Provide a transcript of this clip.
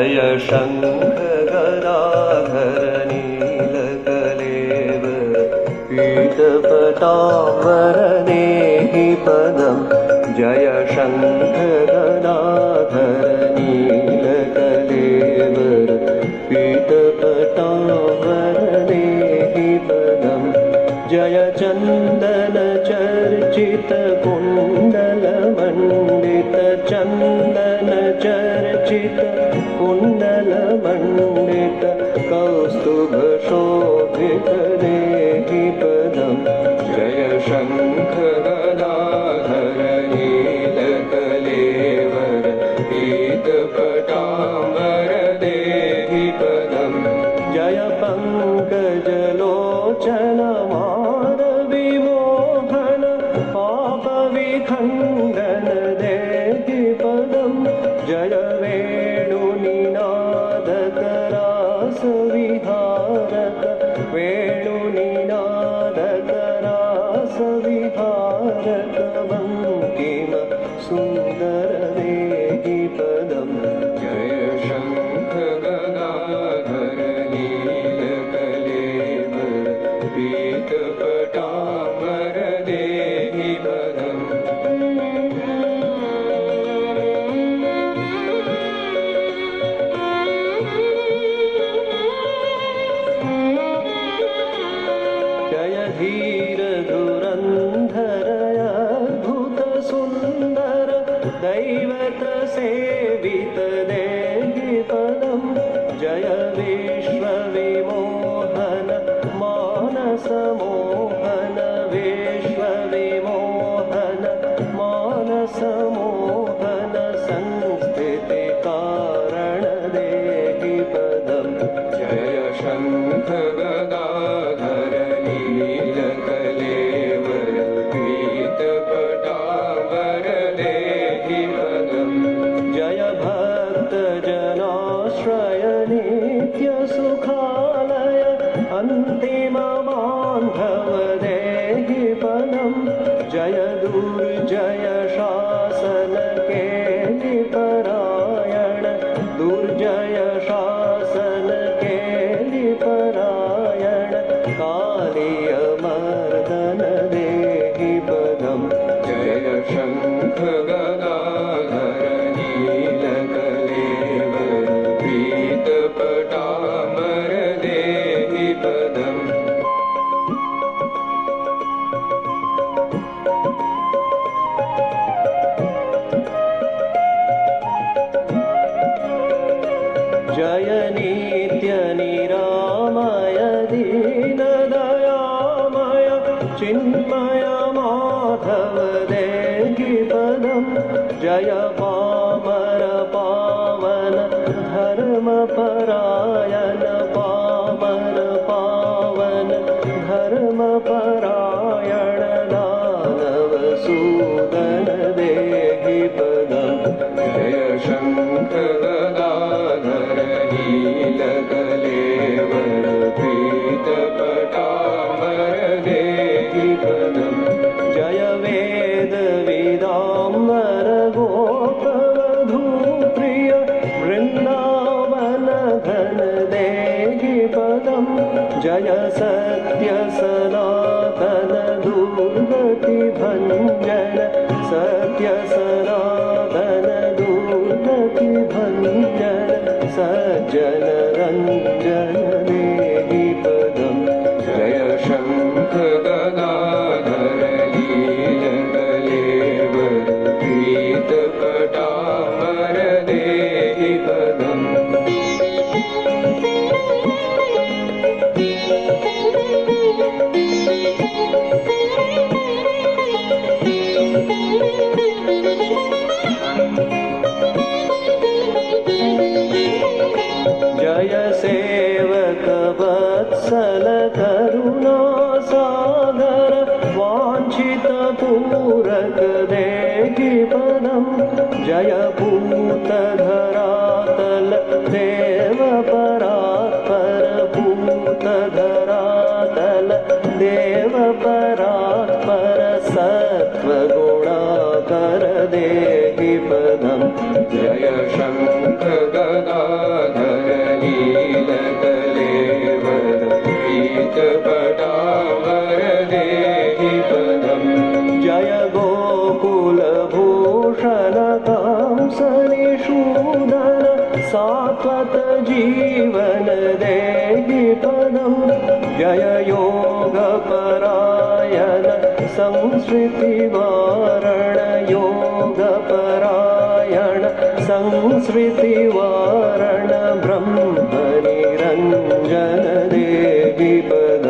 जय शङ्ख गदाधर नीलकलेवर पीतपटाम्बर देहि पदं जय शङ्ख गदाधर नीलकलेवर पीतपटाम्बर देहि पदं जय चन्दन चर्चित कुण्डलमण्डित चन्दन चर्चित कुण्डलमण्डित कौस्तुभ शोभित देहि पदं जय शङ्ख गदाधर नीलकलेवर पीतपटाम्बर देहि पदं जय पङ्कजलोचन मारविमोहन पापविखण्डन देहि पदं जय वेणुनिनादकरासविहारक वेणुनिनादकरासविहारक बङ्किम सुन्दर देहि पदं जय शङ्ख गदाधर नीलकलेवर पीतपटाम्बर देहि पदं जय धीर धुरन्धर अद्भुत सुन्दर दैवत सेवित देहि पदं जय विश्वविमोहन मानसमोहन विश्वविमोहन मानसमोहन संस्थितिकारण देहि पदं जय शङ्ख गदाधर नीलकलेवर पीतपटाम्बर देहि पदं जय भक्तजनाश्रय नित्यसुखालय अन्तिमबान्धव देहि पदं जय दुर्जय शासन केलिपरायण दुर्जय शासन केलिपरायण कालियमर्दन देहि पदं जय शङ्ख गदाधर नीलकलेवर पीतपटाम्बर देहि पदं जय नित्य निरामय दीनदयामय चिन्मय माधव देहि पदं जय पामर पावन धर्मपरायण पामर पावन धर्मपरायण दानवसूदन देहि पदं जय शङ्ख गदाधर नीलकलेवर पीतपटाम्बर देहि पदं जय वेद विदाम्बर गोपवधूप्रिय वृन्दावन घन देहि पदं जय सत्य सनातन दुर्गति भञ्जन सत्य सनातन दुर्गति भञ्जन सज्जन रञ्जन देहि पदं जय शङ्ख गदाधर नीलकलेवर पीतपटाम्बर देहि पदं जय सेवक वत्सल करुणा सागर वाञ्छित पूरक देहि पदं जय भूत धरातल देव परात्पर भूत धरातल देव परात्पर सत्त्वगुणाकर देहि पदं जय शङ्ख गदाधर भूषणकांसनिषूदन सात्वत जीवन देहि पदम् जय योगपरायण संस्कृतिवारण योगपरायण संस्कृतिवारण ब्रह्मनिरञ्जन देहि पदम्